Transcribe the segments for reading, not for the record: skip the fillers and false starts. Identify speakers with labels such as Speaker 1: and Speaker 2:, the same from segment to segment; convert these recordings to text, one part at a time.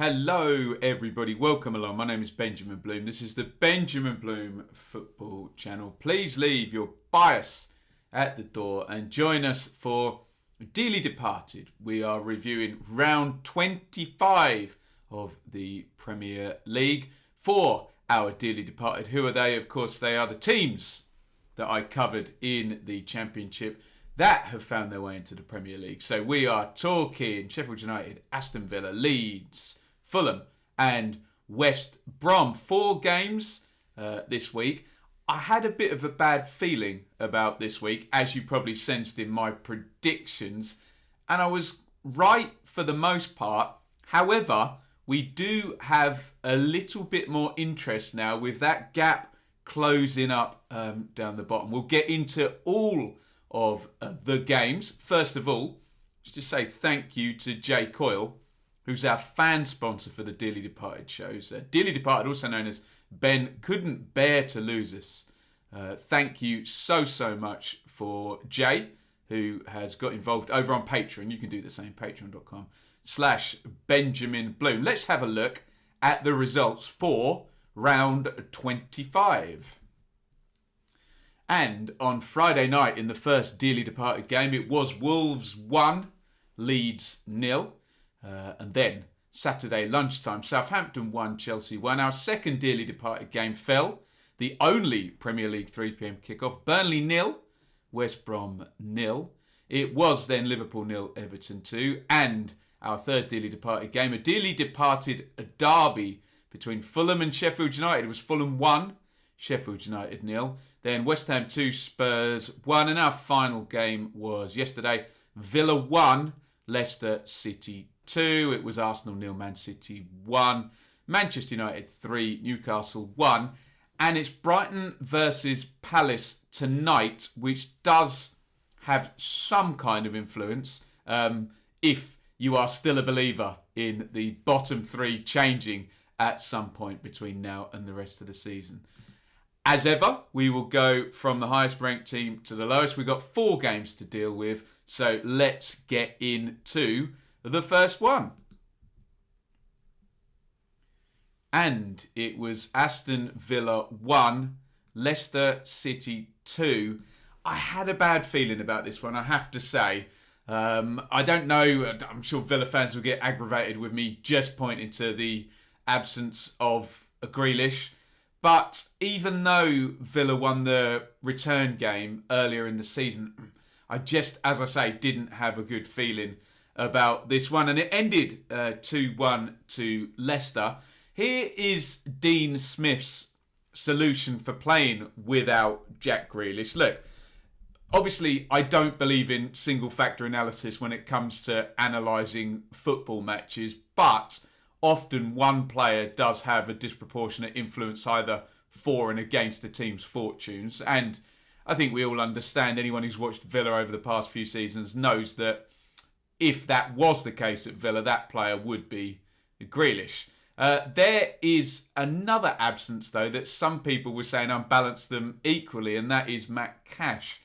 Speaker 1: Hello everybody, welcome along. My name is Benjamin Bloom. This is the Benjamin Bloom Football Channel. Please leave your bias at the door and join us for Dearly Departed. We are reviewing round 25 of the Premier League for our Dearly Departed. Who are they? Of course, they are the teams that I covered in the Championship that have found their way into the Premier League. So we are talking Sheffield United, Aston Villa, Leeds, Fulham and West Brom. 4 games this week. I had a bit of a bad feeling about this week, as you probably sensed in my predictions, and I was right for the most part. However, we do have a little bit more interest now with that gap closing up down the bottom. We'll get into all of the games. First of all, let's just say thank you to Coyle, who's our fan sponsor for the Dearly Departed shows. Dearly Departed, also known as Ben, couldn't bear to lose us. Thank you so much for Jay, who has got involved over on Patreon. You can do the same, patreon.com/Benjamin Bloom. Let's have a look at the results for round 25. And on Friday night in the first Dearly Departed game, it was Wolves 1, Leeds 0. And then Saturday lunchtime, Southampton 1, Chelsea 1. Our second Dearly Departed game fell. The only Premier League 3 p.m. kickoff. Burnley 0, West Brom 0. It was then Liverpool 0, Everton 2. And our third Dearly Departed game, a Dearly Departed derby between Fulham and Sheffield United. It was Fulham 1, Sheffield United 0. Then West Ham 2, Spurs 1. And our final game was yesterday, Villa 1, Leicester City 2. It was Arsenal 0, Man City 1. Manchester United 3, Newcastle 1. And it's Brighton versus Palace tonight, which does have some kind of influence if you are still a believer in the bottom 3 changing at some point between now and the rest of the season. As ever, we will go from the highest ranked team to the lowest. We've got 4 games to deal with, so let's get into the first one. And it was Aston Villa 1, Leicester City 2. I had a bad feeling about this one, I have to say. I don't know, I'm sure Villa fans will get aggravated with me just pointing to the absence of a Grealish. But even though Villa won the return game earlier in the season, I just, as I say, didn't have a good feeling about this one. And it ended 2-1 to Leicester. Here is Dean Smith's solution for playing without Jack Grealish. Look, obviously, I don't believe in single-factor analysis when it comes to analysing football matches, but often one player does have a disproportionate influence either for and against the team's fortunes. And I think we all understand, anyone who's watched Villa over the past few seasons knows that if that was the case at Villa, that player would be Grealish. There is another absence, though, that some people were saying unbalanced them equally, and that is Matt Cash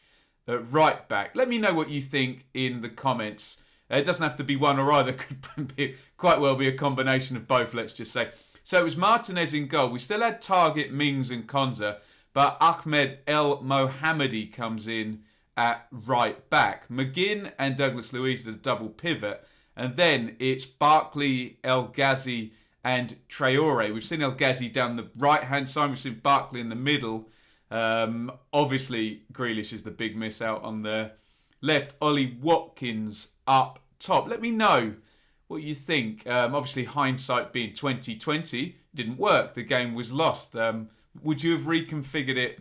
Speaker 1: at right back. Let me know what you think in the comments. It doesn't have to be one or either. Could quite well be a combination of both, let's just say. So it was Martinez in goal. We still had Targett, Mings and Konza, but Ahmed El Mohammadi comes in at right back. McGinn and Douglas Luiz are the double pivot. And then it's Barkley, El Ghazi and Traore. We've seen El Ghazi down the right-hand side. We've seen Barkley in the middle. Obviously, Grealish is the big miss out on the left. Ollie Watkins up top. Let me know what you think. Obviously, hindsight being 2020, didn't work. The game was lost. Would you have reconfigured it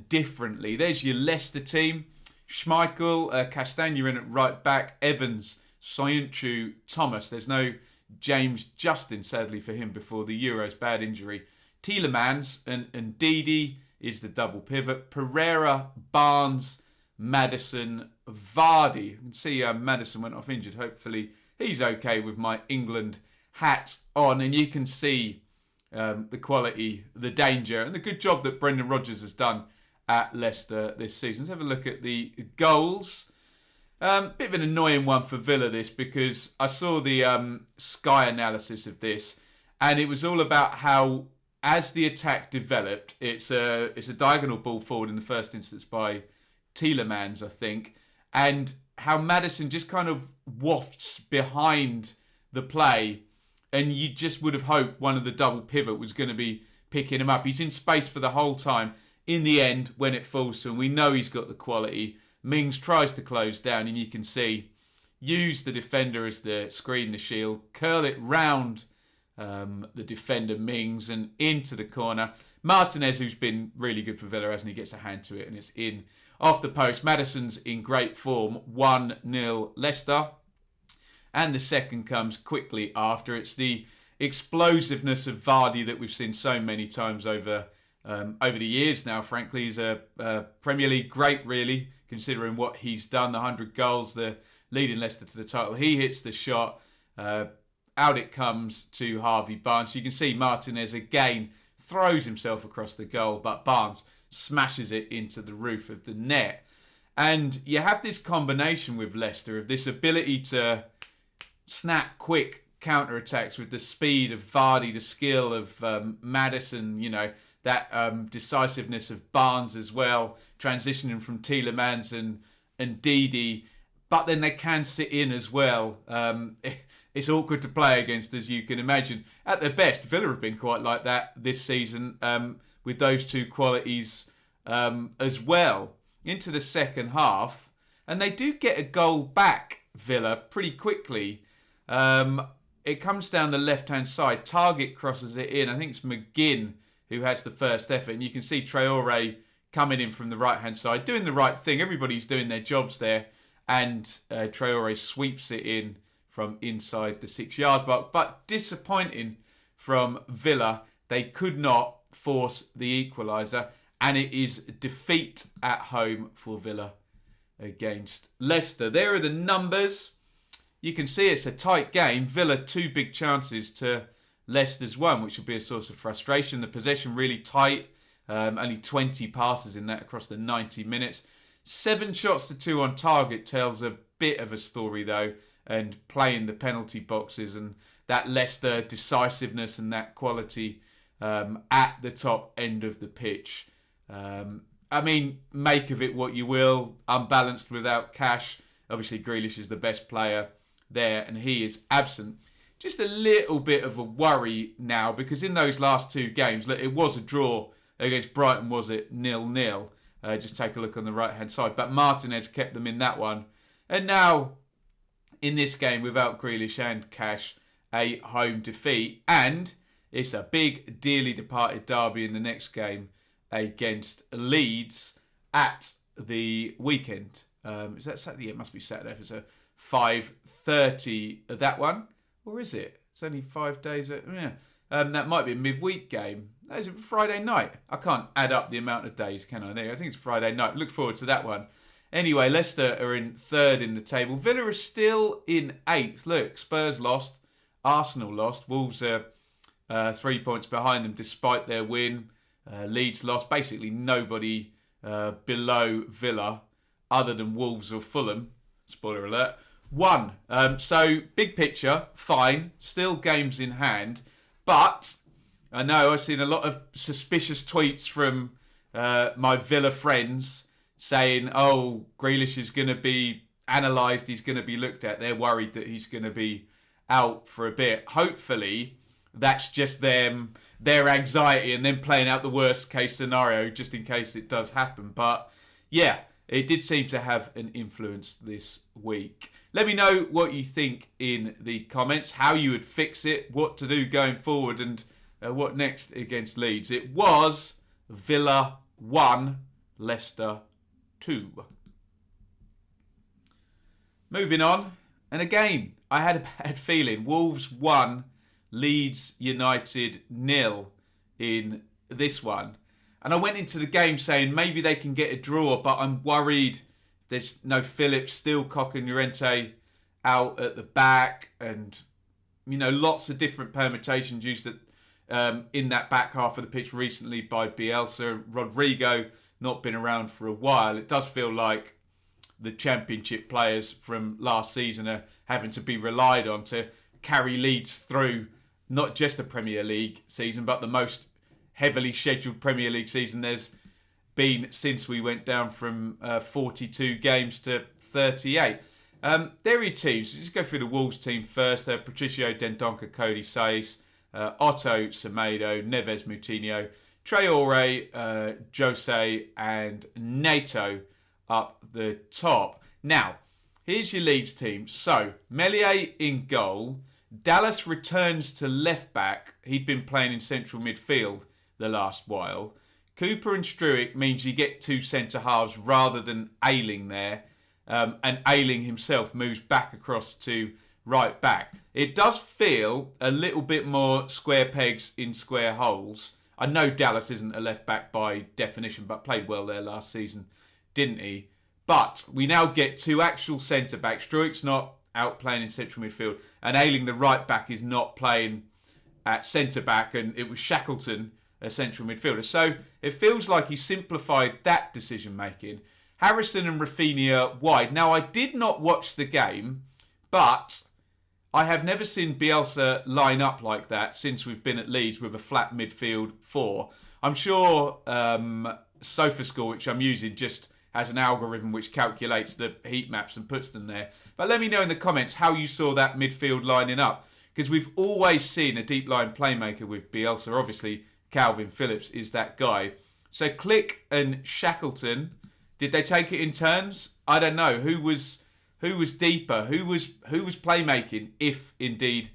Speaker 1: differently? There's your Leicester team. Schmeichel, Castagna in at right back. Evans, Soyuncu, Thomas. There's no James Justin, sadly for him, before the Euros. Bad injury. Tielemans and Didi is the double pivot. Pereira, Barnes, Maddison, Vardy. You can see Maddison went off injured. Hopefully he's okay with my England hat on. And you can see the quality, the danger, and the good job that Brendan Rodgers has done at Leicester this season. Let's have a look at the goals. Bit of an annoying one for Villa, this, because I saw the Sky analysis of this, and it was all about how, as the attack developed, it's a diagonal ball forward in the first instance by Tielemans, I think, and how Mattheson just kind of wafts behind the play, and you just would have hoped one of the double pivot was going to be picking him up. He's in space for the whole time. In the end, when it falls to him, we know he's got the quality. Mings tries to close down, and you can see, use the defender as the screen, the shield, curl it round the defender Mings and into the corner. Martinez, who's been really good for Villa, hasn't he? Gets a hand to it, and it's in off the post. Maddison's in great form. 1-0 Leicester. And the second comes quickly after. It's the explosiveness of Vardy that we've seen so many times over the years now, frankly. He's a Premier League great, really, considering what he's done. The 100 goals, the leading Leicester to the title. He hits the shot. Out it comes to Harvey Barnes. You can see Martinez again throws himself across the goal, but Barnes smashes it into the roof of the net. And you have this combination with Leicester of this ability to snap quick counter-attacks with the speed of Vardy, the skill of Maddison, that decisiveness of Barnes as well, transitioning from Tielemans and Didi. But then they can sit in as well. It's awkward to play against, as you can imagine. At their best, Villa have been quite like that this season with those two qualities as well. Into the second half, and they do get a goal back, Villa, pretty quickly. It comes down the left-hand side. Target crosses it in. I think it's McGinn who has the first effort. And you can see Traore coming in from the right-hand side, doing the right thing. Everybody's doing their jobs there. And Traore sweeps it in from inside the 6-yard box. But disappointing from Villa. They could not force the equaliser. And it is defeat at home for Villa against Leicester. There are the numbers. You can see it's a tight game. Villa 2 big chances to Leicester's 1, which will be a source of frustration. The possession really tight. Only 20 passes in that across the 90 minutes. 7 shots to 2 on target tells a bit of a story though. And playing the penalty boxes and that Leicester decisiveness and that quality at the top end of the pitch. Make of it what you will. Unbalanced without Cash. Obviously, Grealish is the best player there, and he is absent. Just a little bit of a worry now, because in those last 2 games, look, it was a draw against Brighton, was it? 0-0. Just take a look on the right-hand side. But Martinez kept them in that one. And now, in this game, without Grealish and Cash, a home defeat. And it's a big, dearly departed derby in the next game against Leeds at the weekend. Is that Saturday? It must be Saturday. If it's a 5:30 that one, or is it? It's only 5 days. That might be a midweek game. That is a Friday night. I can't add up the amount of days, can I? I think it's Friday night. Look forward to that one. Anyway, Leicester are in 3rd in the table. Villa are still in 8th. Look, Spurs lost. Arsenal lost. Wolves are 3 points behind them despite their win. Leeds lost. Basically nobody below Villa other than Wolves or Fulham. Spoiler alert. 1. So, big picture, fine. Still games in hand. But, I know I've seen a lot of suspicious tweets from my Villa friends saying, oh, Grealish is going to be analysed, he's going to be looked at. They're worried that he's going to be out for a bit. Hopefully, that's just their anxiety and then playing out the worst case scenario just in case it does happen. But, yeah, it did seem to have an influence this week. Let me know what you think in the comments, how you would fix it, what to do going forward, and what next against Leeds. It was Villa 1, Leicester 2. Moving on, and again, I had a bad feeling. Wolves 1, Leeds United 0 in this one. And I went into the game saying maybe they can get a draw, but I'm worried there's no Phillips, still Cock and Llorente out at the back, and lots of different permutations used in that back half of the pitch recently by Bielsa. Rodrigo not been around for a while. It does feel like the Championship players from last season are having to be relied on to carry Leeds through not just a Premier League season, but the most heavily scheduled Premier League season there's been since we went down from 42 games to 38. There are your teams. Just go through the Wolves team first. Patricio Dendoncker, Cody Saïs, Otto Semedo, Neves Moutinho, Traore, Jose and Neto up the top. Now, here's your Leeds team. So, Meslier in goal. Dallas returns to left back. He'd been playing in central midfield the last while. Cooper and Struick means you get two centre-halves rather than Ailing there. And Ailing himself moves back across to right back. It does feel a little bit more square pegs in square holes. I know Dallas isn't a left back by definition, but played well there last season, didn't he? But we now get two actual centre backs. Struick's not out playing in central midfield, and Ailing, the right back, is not playing at centre back, and it was Shackleton, a central midfielder. So it feels like he simplified that decision making. Harrison and Rafinha wide. Now, I did not watch the game, but I have never seen Bielsa line up like that since we've been at Leeds with a flat midfield four. I'm sure SofaScore, which I'm using, just has an algorithm which calculates the heat maps and puts them there. But let me know in the comments how you saw that midfield lining up, because we've always seen a deep line playmaker with Bielsa. Obviously, Calvin Phillips is that guy. So Click and Shackleton, did they take it in turns? I don't know. Who was deeper? Who was playmaking, if indeed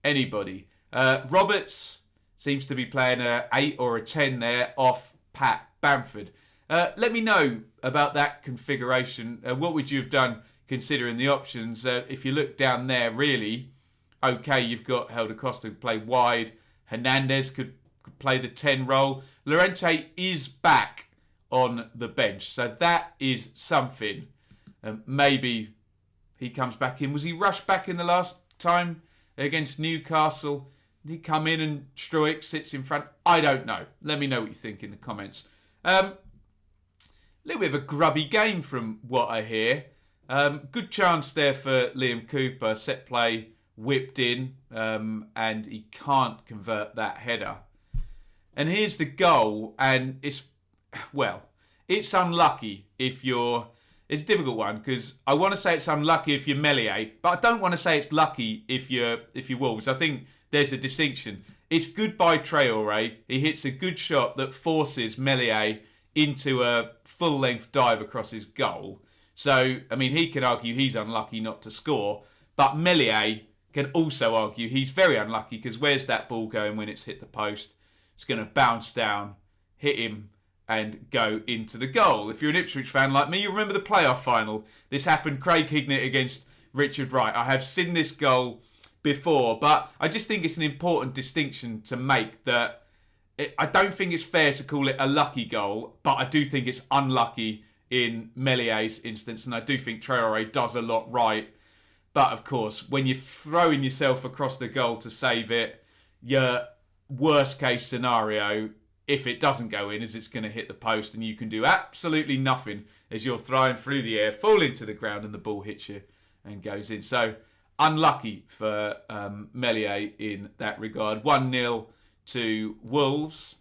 Speaker 1: anybody? Roberts seems to be playing a 8 or a 10 there off Pat Bamford. Let me know about that configuration. What would you have done considering the options? If you look down there, really, okay, you've got Helder Costa who play wide. Hernandez could play the 10 role. Llorente is back on the bench, so that is something. Maybe he comes back in. Was he rushed back in the last time against Newcastle? Did he come in and Struick sits in front? I don't know. Let me know what you think in the comments. A little bit of a grubby game from what I hear. Good chance there for Liam Cooper. Set play whipped in, and he can't convert that header. And here's the goal, and it's unlucky if you're... It's a difficult one, because I want to say it's unlucky if you're Meslier, but I don't want to say it's lucky if you're Wolves. I think there's a distinction. It's good by Traore. He hits a good shot that forces Meslier into a full-length dive across his goal. So, I mean, he can argue he's unlucky not to score, but Meslier can also argue he's very unlucky, because where's that ball going when it's hit the post? It's going to bounce down, hit him, and go into the goal. If you're an Ipswich fan like me, you remember the playoff final. This happened, Craig Hignett against Richard Wright. I have seen this goal before, but I just think it's an important distinction to make, that I don't think it's fair to call it a lucky goal, but I do think it's unlucky in Mellier's instance, and I do think Traore does a lot right. But of course, when you're throwing yourself across the goal to save it, your worst case scenario, if it doesn't go in, is it's going to hit the post and you can do absolutely nothing as you're throwing through the air, fall into the ground and the ball hits you and goes in. So unlucky for Meslier in that regard. 1-0 to Wolves.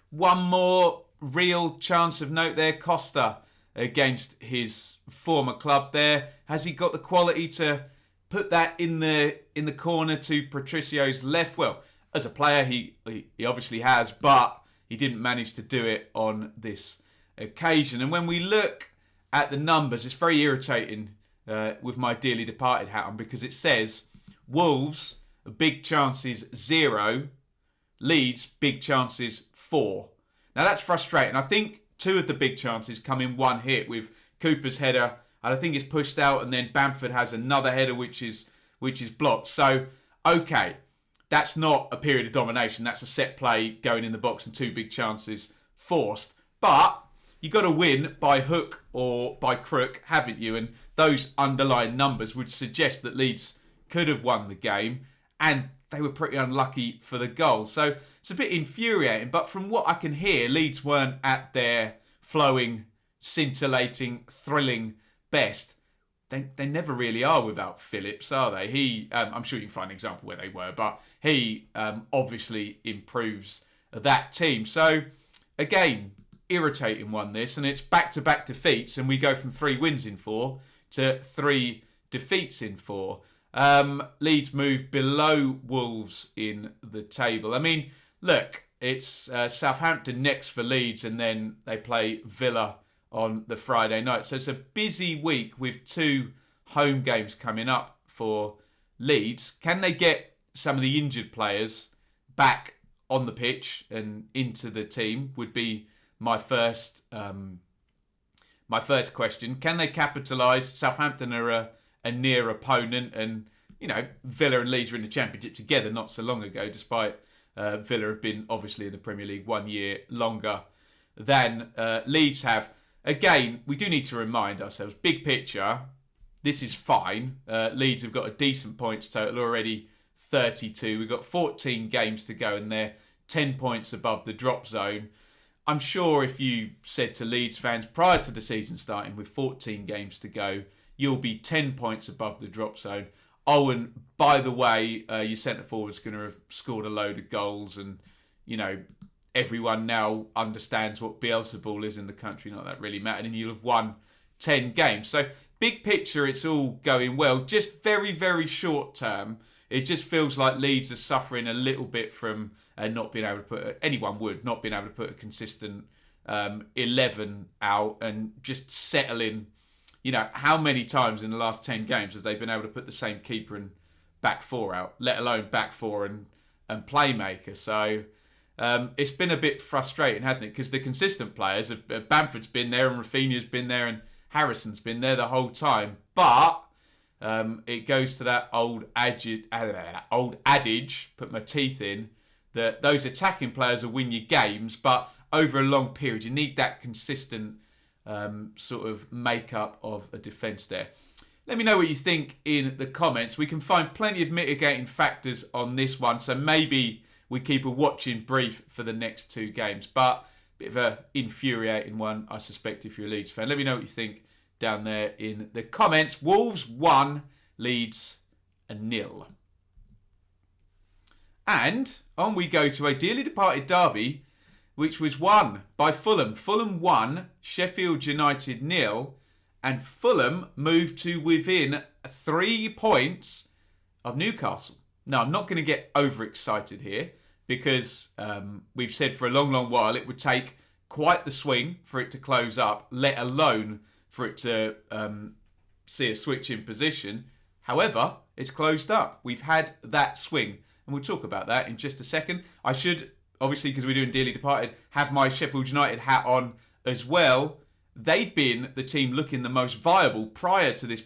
Speaker 1: One more real chance of note there. Costa against his former club there. Has he got the quality to put that in the corner to Patricio's left? Well, as a player, he obviously has, but he didn't manage to do it on this occasion. And when we look at the numbers, it's very irritating with my dearly departed hat on, because it says Wolves, big chances 0, Leeds, big chances 4. Now that's frustrating. I think 2 of the big chances come in one hit with Cooper's header, and I think it's pushed out, and then Bamford has another header which is blocked. So, okay. That's not a period of domination. That's a set play going in the box and 2 big chances forced. But you've got to win by hook or by crook, haven't you? And those underlying numbers would suggest that Leeds could have won the game, and they were pretty unlucky for the goal. So it's a bit infuriating. But from what I can hear, Leeds weren't at their flowing, scintillating, thrilling best, they never really are without Phillips, are they? I'm sure you can find an example where they were, but he obviously improves that team. So, again, irritating one this, and it's back-to-back defeats, and we go from 3 wins in 4 to 3 defeats in 4. Leeds move below Wolves in the table. I mean, look, it's Southampton next for Leeds, and then they play Villa on the Friday night. So it's a busy week with 2 home games coming up for Leeds. Can they get some of the injured players back on the pitch and into the team would be my first question. Can they capitalise? Southampton are a near opponent, and Villa and Leeds were in the Championship together not so long ago, despite Villa have been obviously in the Premier League 1 year longer than Leeds have. Again, we do need to remind ourselves, big picture, this is fine. Leeds have got a decent points total, already 32. We've got 14 games to go and they're 10 points above the drop zone. I'm sure if you said to Leeds fans prior to the season starting with 14 games to go, you'll be 10 points above the drop zone. Oh, and by the way, your centre forward's going to have scored a load of goals, and everyone now understands what Beelzebub is in the country. Not that really mattered, and you'll have won 10 games. So big picture, it's all going well. Just very, very short term, it just feels like Leeds are suffering a little bit from not being able to not being able to put a consistent 11 out and just settling. How many times in the last 10 games have they been able to put the same keeper and back 4 out, let alone back 4 and playmaker? So it's been a bit frustrating, hasn't it? Because the consistent players, Bamford's been there and Rafinha's been there and Harrison's been there the whole time. But it goes to that old adage, put my teeth in, that those attacking players will win you games, but over a long period, you need that consistent sort of makeup of a defence there. Let me know what you think in the comments. We can find plenty of mitigating factors on this one, so maybe we keep a watching brief for the next 2 games. But a bit of an infuriating one, I suspect, if you're a Leeds fan. Let me know what you think down there in the comments. Wolves 1, Leeds 0. And on we go to a dearly departed derby, which was won by Fulham. Fulham 1, Sheffield United 0, and Fulham moved to within 3 points of Newcastle. Now, I'm not going to get overexcited here because we've said for a long, long while it would take quite the swing for it to close up, let alone for it to see a switch in position. However, it's closed up. We've had that swing, and we'll talk about that in just a second. I should, obviously, because we're doing Dearly Departed, have my Sheffield United hat on as well. They'd been the team looking the most viable prior to this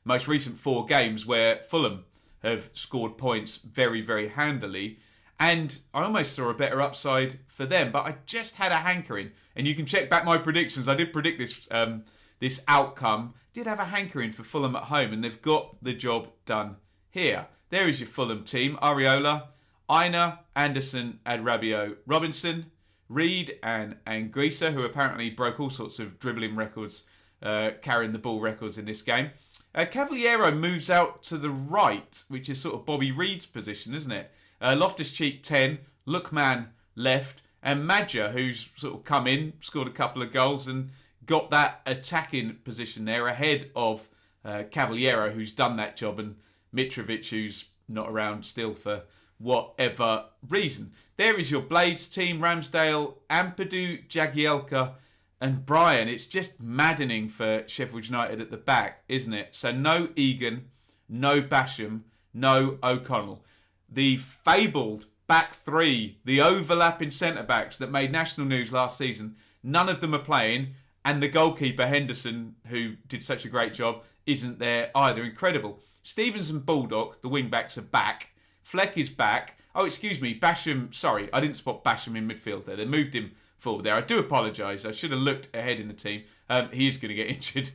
Speaker 1: most recent 4 games where Fulham have scored points very, very handily. And I almost saw a better upside for them, but I just had a hankering. And you can check back my predictions. I did predict this outcome. Did have a hankering for Fulham at home, and they've got the job done here. There is your Fulham team. Areola, Iain, Anderson, Adrabio, Robinson, Reed and Grissy, who apparently broke all sorts of dribbling records, carrying the ball records in this game. Cavaliero moves out to the right, which is sort of Bobby Reed's position, isn't it? Loftus-Cheek 10, Lookman left, and Madger, who's sort of come in, scored a couple of goals and got that attacking position there ahead of Cavaliero, who's done that job, and Mitrovic, who's not around still for whatever reason. There is your Blades team: Ramsdale, Ampadu, Jagielka and Brian. It's just maddening for Sheffield United at the back, isn't it? So no Egan, no Basham, no O'Connell. The fabled back 3, the overlapping centre-backs that made national news last season, none of them are playing, and the goalkeeper, Henderson, who did such a great job, isn't there either. Incredible. Stevens and Baldock, the wing-backs, are back. Fleck is back. Oh, excuse me, Basham. Sorry, I didn't spot Basham in midfield there. They moved him forward there. I do apologise. I should have looked ahead in the team. He is going to get injured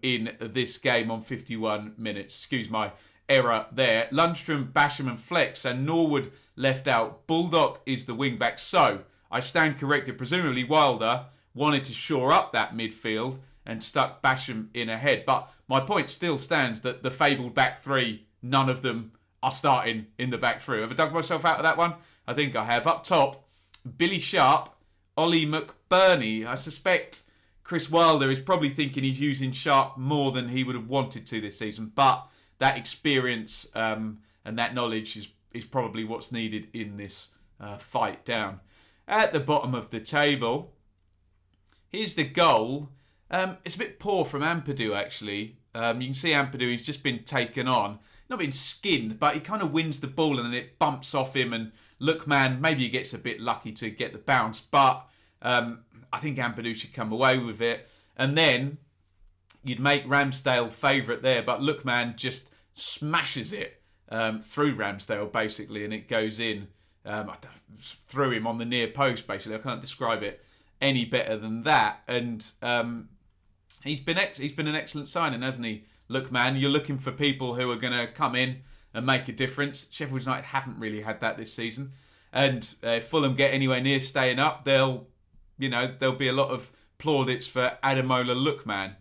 Speaker 1: in this game on 51 minutes. Excuse my error there. Lundstrom, Basham and Fleck. And Norwood left out. Baldock is the wing-back. So, I stand corrected. Presumably Wilder wanted to shore up that midfield and stuck Basham in ahead. But my point still stands that the fabled back three, none of them are starting in the back three. Have I dug myself out of that one? I think I have. Up top, Billy Sharp, Ollie McBurney. I suspect Chris Wilder is probably thinking he's using Sharp more than he would have wanted to this season. But that experience and that knowledge is probably what's needed in this fight down. At the bottom of the table, here's the goal. It's a bit poor from Ampadu, actually. You can see Ampadu, he's just been taken on. Not been skinned, but he kind of wins the ball and then it bumps off him. And Lookman, maybe he gets a bit lucky to get the bounce. But I think Ampadu should come away with it. And then you'd make Ramsdale favourite there. But Lookman just smashes it through Ramsdale, basically. And it goes in. Threw him on the near post, basically. I can't describe it any better than that. And he's been an excellent signing, hasn't he? Look, man, you're looking for people who are going to come in and make a difference. Sheffield United haven't really had that this season. And if Fulham get anywhere near staying up, there'll be a lot of plaudits for Ademola Lookman.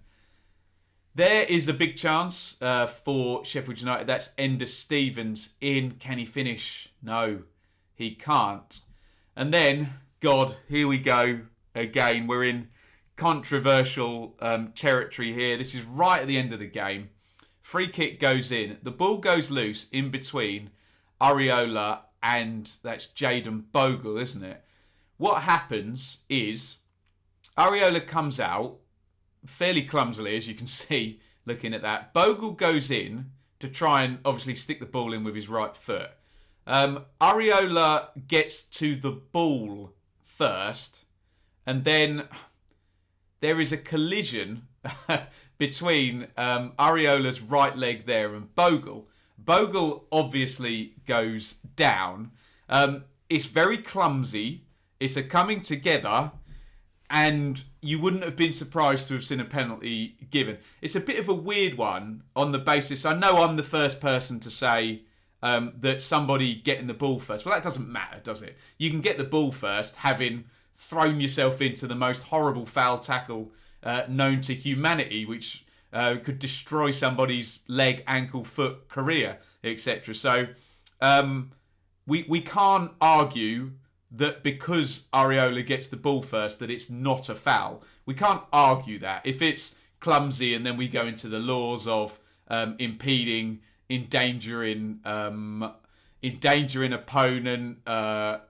Speaker 1: There is a big chance for Sheffield United. That's Ender Stevens in. Can he finish? No, he can't. And then, God, here we go again. We're in controversial territory here. This is right at the end of the game. Free kick goes in. The ball goes loose in between Areola and that's Jayden Bogle, isn't it? What happens is Areola comes out fairly clumsily, as you can see, looking at that. Bogle goes in to try and obviously stick the ball in with his right foot. Areola gets to the ball first, and then there is a collision between Areola's right leg there and Bogle. Bogle obviously goes down. It's very clumsy. It's a coming together, and you wouldn't have been surprised to have seen a penalty given. It's a bit of a weird one on the basis, I know I'm the first person to say that somebody getting the ball first. Well, that doesn't matter, does it? You can get the ball first, having thrown yourself into the most horrible foul tackle known to humanity, which could destroy somebody's leg, ankle, foot, career, etc. So we can't argue that because Areola gets the ball first that it's not a foul. We can't argue that. If it's clumsy and then we go into the laws of impeding, endangering opponent,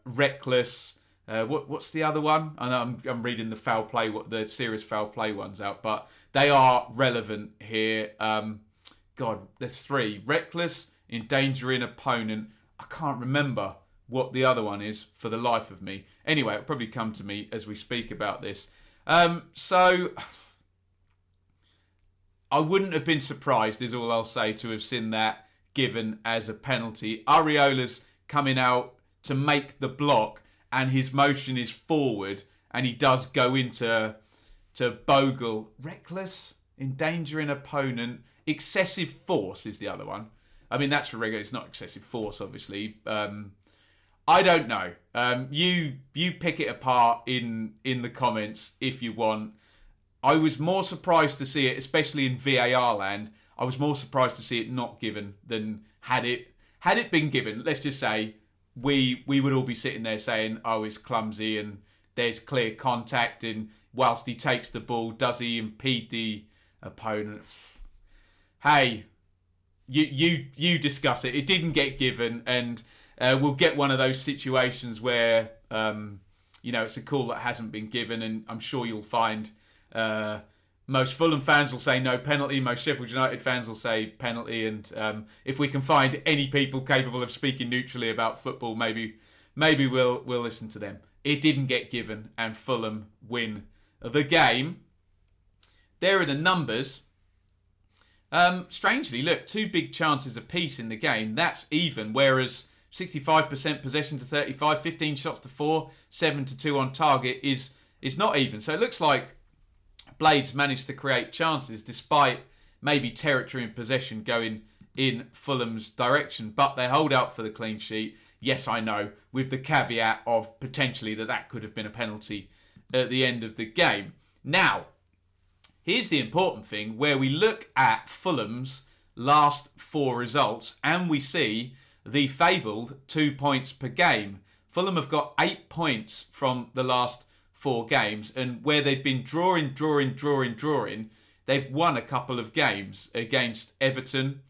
Speaker 1: reckless. What's the other one? I know I'm reading the foul play, the serious foul play ones out, but they are relevant here. God, there's three: reckless, endangering opponent. I can't remember what the other one is for the life of me. Anyway, it'll probably come to me as we speak about this. So I wouldn't have been surprised, is all I'll say, to have seen that given as a penalty. Areola's coming out to make the block, and his motion is forward, and he does go into Bogle. Reckless, endangering opponent, excessive force is the other one. I mean, that's for regular. It's not excessive force, obviously. I don't know. You pick it apart in the comments if you want. I was more surprised to see it, especially in VAR land. I was more surprised to see it not given than had it been given. Let's just say we would all be sitting there saying, "Oh, it's clumsy and there's clear contact." And whilst he takes the ball, does he impede the opponent? Hey, you discuss it. It didn't get given, and we'll get one of those situations where it's a call that hasn't been given, and I'm sure you'll find most Fulham fans will say no penalty, most Sheffield United fans will say penalty, and if we can find any people capable of speaking neutrally about football, maybe we'll listen to them. It didn't get given, and Fulham win the game. There are the numbers. Strangely, look, 2 big chances apiece in the game. That's even, whereas 65% possession to 35, 15 shots to 4, 7 to 2 on target is not even. So it looks like Blades managed to create chances despite maybe territory and possession going in Fulham's direction. But they hold out for the clean sheet. Yes, I know, with the caveat of potentially that could have been a penalty at the end of the game. Now, here's the important thing, where we look at Fulham's last 4 results and we see the fabled 2 points per game. Fulham have got 8 points from the last 4 games, and where they've been drawing, they've won a couple of games against Everton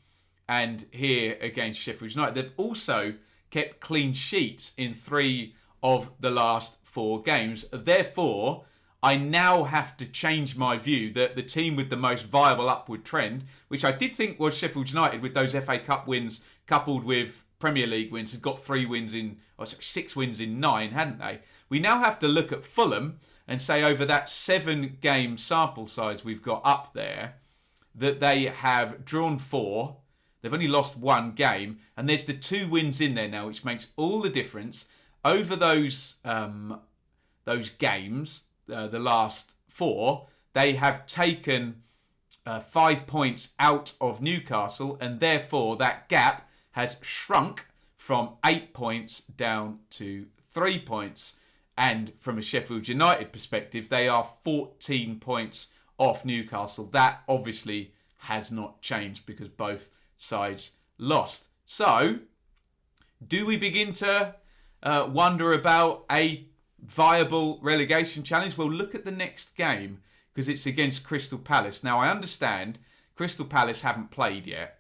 Speaker 1: and here against Sheffield United. They've also kept clean sheets in 3 of the last 4 games. Therefore, I now have to change my view that the team with the most viable upward trend, which I did think was Sheffield United with those FA Cup wins coupled with Premier League wins, had got 6 wins in 9, hadn't they? We now have to look at Fulham and say over that 7-game sample size we've got up there, that they have drawn 4, they've only lost 1 game, and there's the 2 wins in there now, which makes all the difference. Over those games, the last 4, they have taken 5 points out of Newcastle, and therefore that gap has shrunk from 8 points down to 3 points. And from a Sheffield United perspective, they are 14 points off Newcastle. That obviously has not changed because both sides lost. So, do we begin to wonder about a viable relegation challenge? Well, look at the next game because it's against Crystal Palace. Now, I understand Crystal Palace haven't played yet.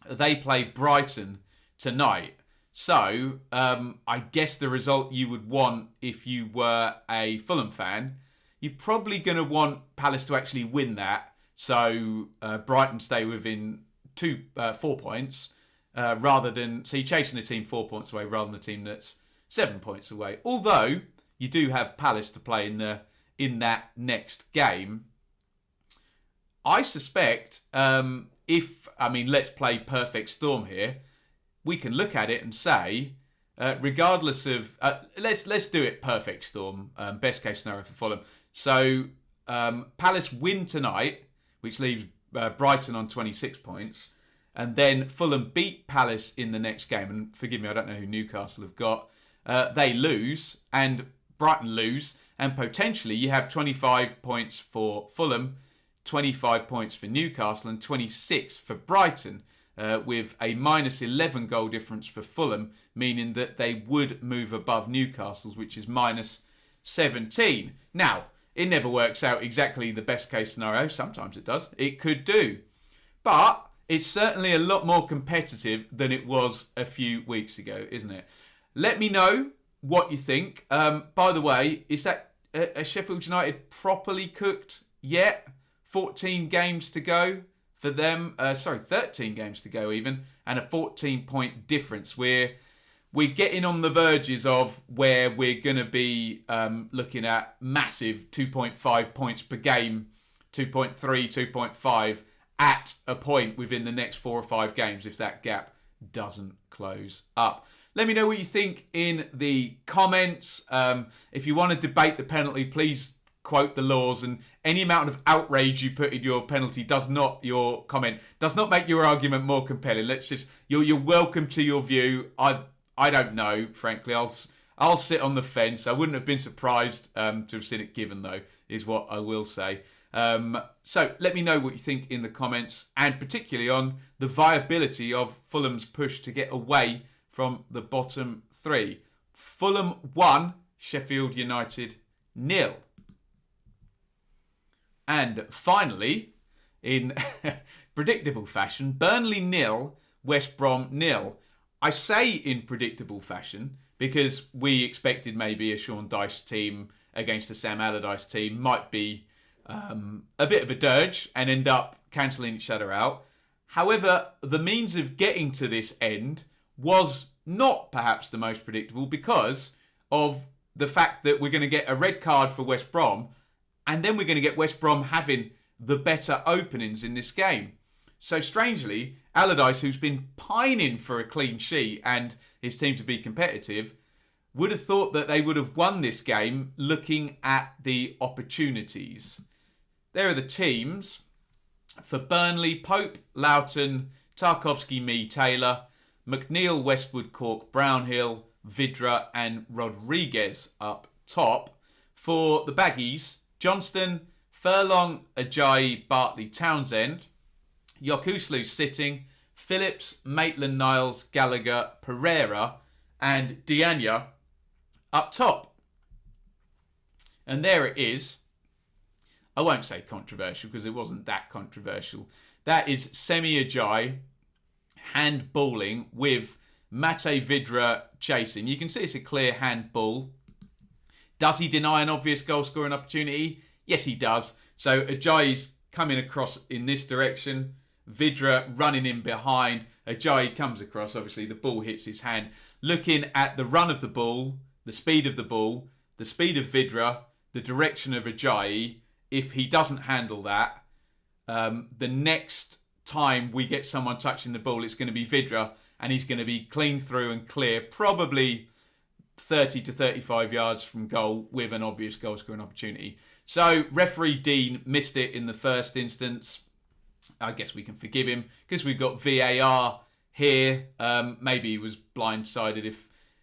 Speaker 1: They play Brighton tonight. So, I guess the result you would want if you were a Fulham fan, you're probably going to want Palace to actually win that. So, Brighton stay within 4 points, rather than... So, you're chasing a team 4 points away rather than a team that's 7 points away. Although, you do have Palace to play in that next game. I suspect, let's play perfect storm here. We can look at it and say, regardless of... let's do it perfect storm, best case scenario for Fulham. So, Palace win tonight, which leaves Brighton on 26 points. And then Fulham beat Palace in the next game. And forgive me, I don't know who Newcastle have got. They lose, and Brighton lose. And potentially you have 25 points for Fulham, 25 points for Newcastle, and 26 for Brighton. With a minus 11 goal difference for Fulham, meaning that they would move above Newcastle's, which is minus 17. Now, it never works out exactly the best case scenario. Sometimes it does. It could do. But it's certainly a lot more competitive than it was a few weeks ago, isn't it? Let me know what you think. By the way, is that a Sheffield United properly cooked yet? 14 games to go for them, 13 games to go even, and a 14-point difference. We're getting on the verges of where we're going to be looking at massive 2.5 points per game, 2.3, 2.5 at a point within the next 4 or 5 games if that gap doesn't close up. Let me know what you think in the comments. If you want to debate the penalty, please quote the laws, and any amount of outrage you put in your your comment does not make your argument more compelling. You're welcome to your view. I don't know, frankly. I'll sit on the fence. I wouldn't have been surprised to have seen it given, though, is what I will say. So let me know what you think in the comments, and particularly on the viability of Fulham's push to get away from the bottom 3. Fulham 1, Sheffield United 0. And finally, in predictable fashion, Burnley 0, West Brom 0. I say in predictable fashion because we expected maybe a Sean Dyche team against the Sam Allardyce team might be a bit of a dirge and end up cancelling each other out. However, the means of getting to this end was not perhaps the most predictable because of the fact that we're going to get a red card for West Brom, and then we're going to get West Brom having the better openings in this game. So strangely, Allardyce, who's been pining for a clean sheet and his team to be competitive, would have thought that they would have won this game looking at the opportunities. There are the teams. For Burnley, Pope, Loughton, Tarkowski, Mee, Taylor, McNeil, Westwood, Cork, Brownhill, Vidra and Rodriguez up top. For the Baggies, Johnston, Furlong, Ajayi, Bartley, Townsend. Yokuslu sitting. Phillips, Maitland-Niles, Gallagher, Pereira, and Diania up top. And there it is. I won't say controversial because it wasn't that controversial. That is Semi Ajayi handballing with Mate Vidra chasing. You can see it's a clear handball. Does he deny an obvious goal scoring opportunity? Yes, he does. So Ajayi's coming across in this direction. Vidra running in behind. Ajayi comes across. Obviously, the ball hits his hand. Looking at the run of the ball, the speed of the ball, the speed of Vidra, the direction of Ajayi. If he doesn't handle that, the next time we get someone touching the ball, it's going to be Vidra, and he's going to be clean through and clear, probably 30 to 35 yards from goal with an obvious goal scoring opportunity. So referee Dean missed it in the first instance. I guess we can forgive him because we've got VAR here. Maybe he was blindsided.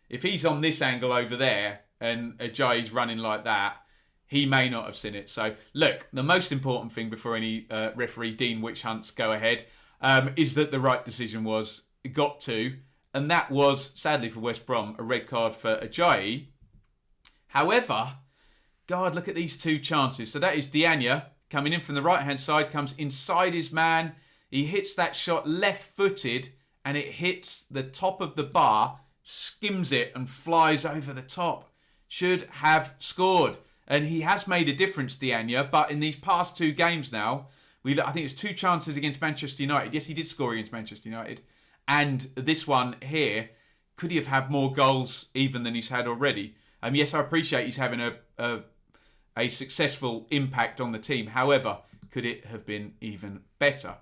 Speaker 1: If he's on this angle over there and Ajayi's running like that, he may not have seen it. So look, the most important thing before any referee Dean witch hunts go ahead is that the right decision was got to, and that was, sadly for West Brom, a red card for Ajayi. However, God, look at these two chances. So that is Diania coming in from the right-hand side, comes inside his man. He hits that shot left-footed, and it hits the top of the bar, skims it, and flies over the top. Should have scored. And he has made a difference, Diania, but in these past two games now, I think it's 2 chances against Manchester United. Yes, he did score against Manchester United. And this one here, could he have had more goals even than he's had already? Yes, I appreciate he's having a successful impact on the team. However, could it have been even better?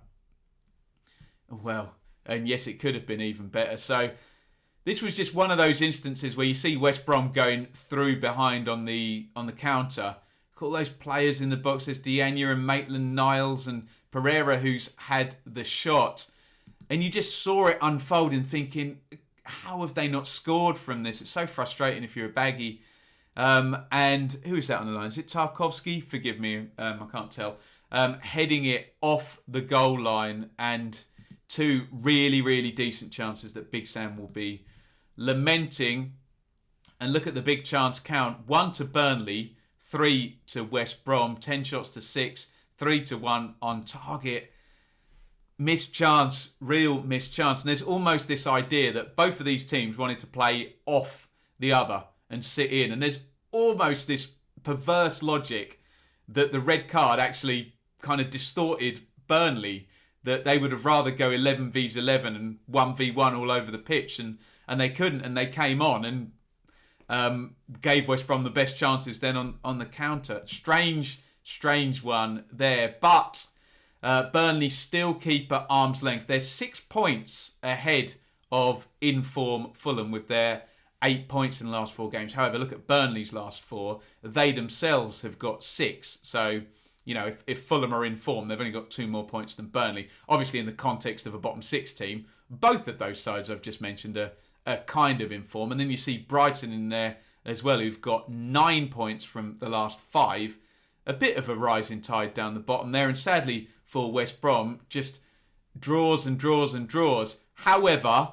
Speaker 1: Well, and yes, it could have been even better. So this was just one of those instances where you see West Brom going through behind on the counter. Look at all those players in the box. There's Diania and Maitland-Niles and Pereira who's had the shot. And you just saw it unfolding thinking, how have they not scored from this? It's so frustrating if you're a baggy. And who is that on the line? Is it Tarkovsky? Forgive me, I can't tell. Heading it off the goal line, and 2 really, really decent chances that Big Sam will be lamenting. And look at the big chance count. 1 to Burnley, 3 to West Brom, 10 shots to 6, 3 to 1 on target. Missed chance, real missed chance. And there's almost this idea that both of these teams wanted to play off the other and sit in. And there's almost this perverse logic that the red card actually kind of distorted Burnley, that they would have rather go 11 vs 11 and 1v1 all over the pitch, and they couldn't, and they came on and gave West Brom the best chances then on the counter. Strange one there, but Burnley still keep at arm's length. They're 6 points ahead of in-form Fulham with their 8 points in the last 4 games. However, look at Burnley's last 4. They themselves have got 6. So, you know, if Fulham are in form, they've only got 2 more points than Burnley. Obviously, in the context of a bottom 6 team, both of those sides I've just mentioned are kind of in form. And then you see Brighton in there as well, who've got 9 points from the last 5. A bit of a rising tide down the bottom there. And sadly for West Brom, just draws and draws and draws. However,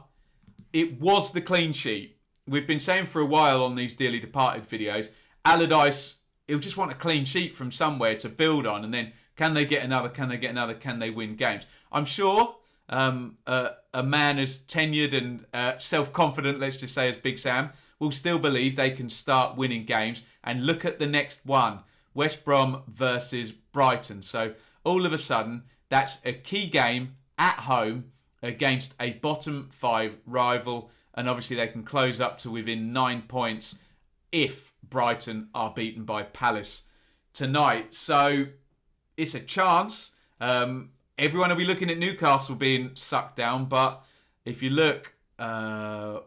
Speaker 1: it was the clean sheet. We've been saying for a while on these Dearly Departed videos, Allardyce, he'll just want a clean sheet from somewhere to build on, and then can they get another, can they get another, can they win games? I'm sure a man as tenured and self-confident, let's just say, as Big Sam, will still believe they can start winning games. And look at the next one, West Brom versus Brighton. So all of a sudden, that's a key game at home against a bottom 5 rival. And obviously they can close up to within 9 points if Brighton are beaten by Palace tonight. So it's a chance. Everyone will be looking at Newcastle being sucked down. But if you look,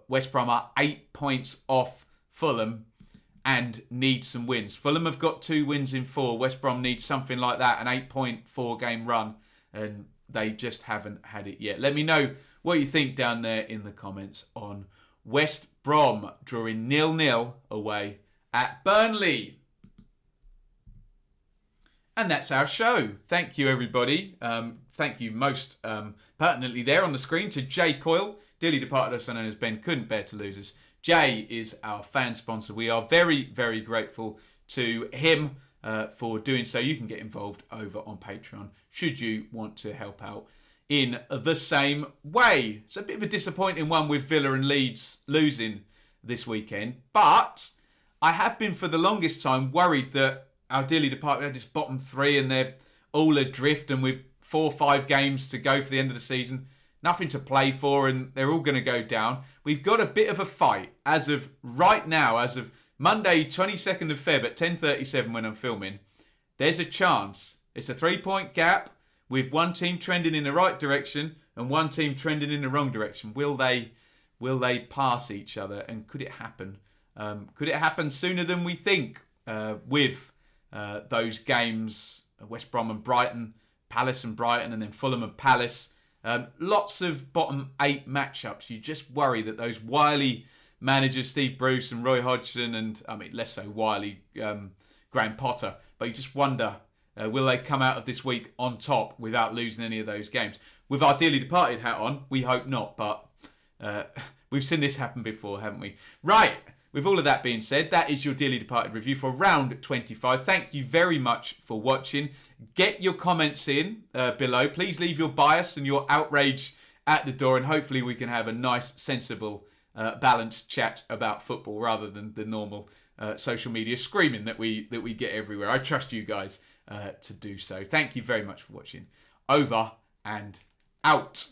Speaker 1: West Brom are 8 points off Fulham and need some wins. Fulham have got 2 wins in 4. West Brom needs something like that, an 8-point game run. And they just haven't had it yet. Let me know what you think down there in the comments on West Brom drawing 0-0 away at Burnley. And that's our show. Thank you, everybody. Thank you most pertinently there on the screen to Jay Coyle, dearly departed, also known as Ben, couldn't bear to lose us. Jay is our fan sponsor. We are very, very grateful to him for doing so. You can get involved over on Patreon should you want to help out in the same way. It's a bit of a disappointing one with Villa and Leeds losing this weekend, but I have been for the longest time worried that our dearly departed had this bottom three and they're all adrift, and with 4 or 5 games to go for the end of the season, nothing to play for, and they're all going to go down. We've got a bit of a fight as of right now, as of Monday 22nd of Feb at 10:37 when I'm filming. There's a chance. It's a 3-point gap with one team trending in the right direction and one team trending in the wrong direction. Will they pass each other, and could it happen? Could it happen sooner than we think with those games, West Brom and Brighton, Palace and Brighton, and then Fulham and Palace? Lots of bottom 8 matchups. You just worry that those wily managers, Steve Bruce and Roy Hodgson, and I mean less so wily Graham Potter, but you just wonder, will they come out of this week on top without losing any of those games? With our dearly departed hat on, we hope not, but we've seen this happen before, haven't we? Right. With all of that being said, that is your Dearly Departed review for round 25. Thank you very much for watching. Get your comments in below. Please leave your bias and your outrage at the door, and hopefully we can have a nice, sensible, balanced chat about football rather than the normal social media screaming that we get everywhere. I trust you guys to do so. Thank you very much for watching. Over and out.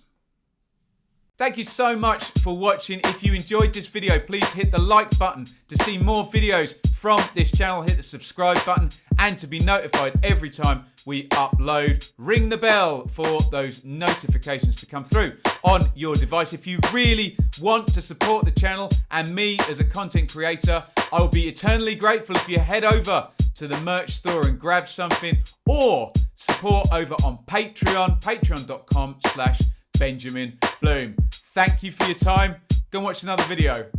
Speaker 1: Thank you so much for watching. If you enjoyed this video, please hit the like button to see more videos from this channel. Hit the subscribe button, and to be notified every time we upload, ring the bell for those notifications to come through on your device. If you really want to support the channel and me as a content creator, I will be eternally grateful if you head over to the merch store and grab something, or support over on Patreon, patreon.com/Benjamin Bloom. Thank you for your time. Go and watch another video.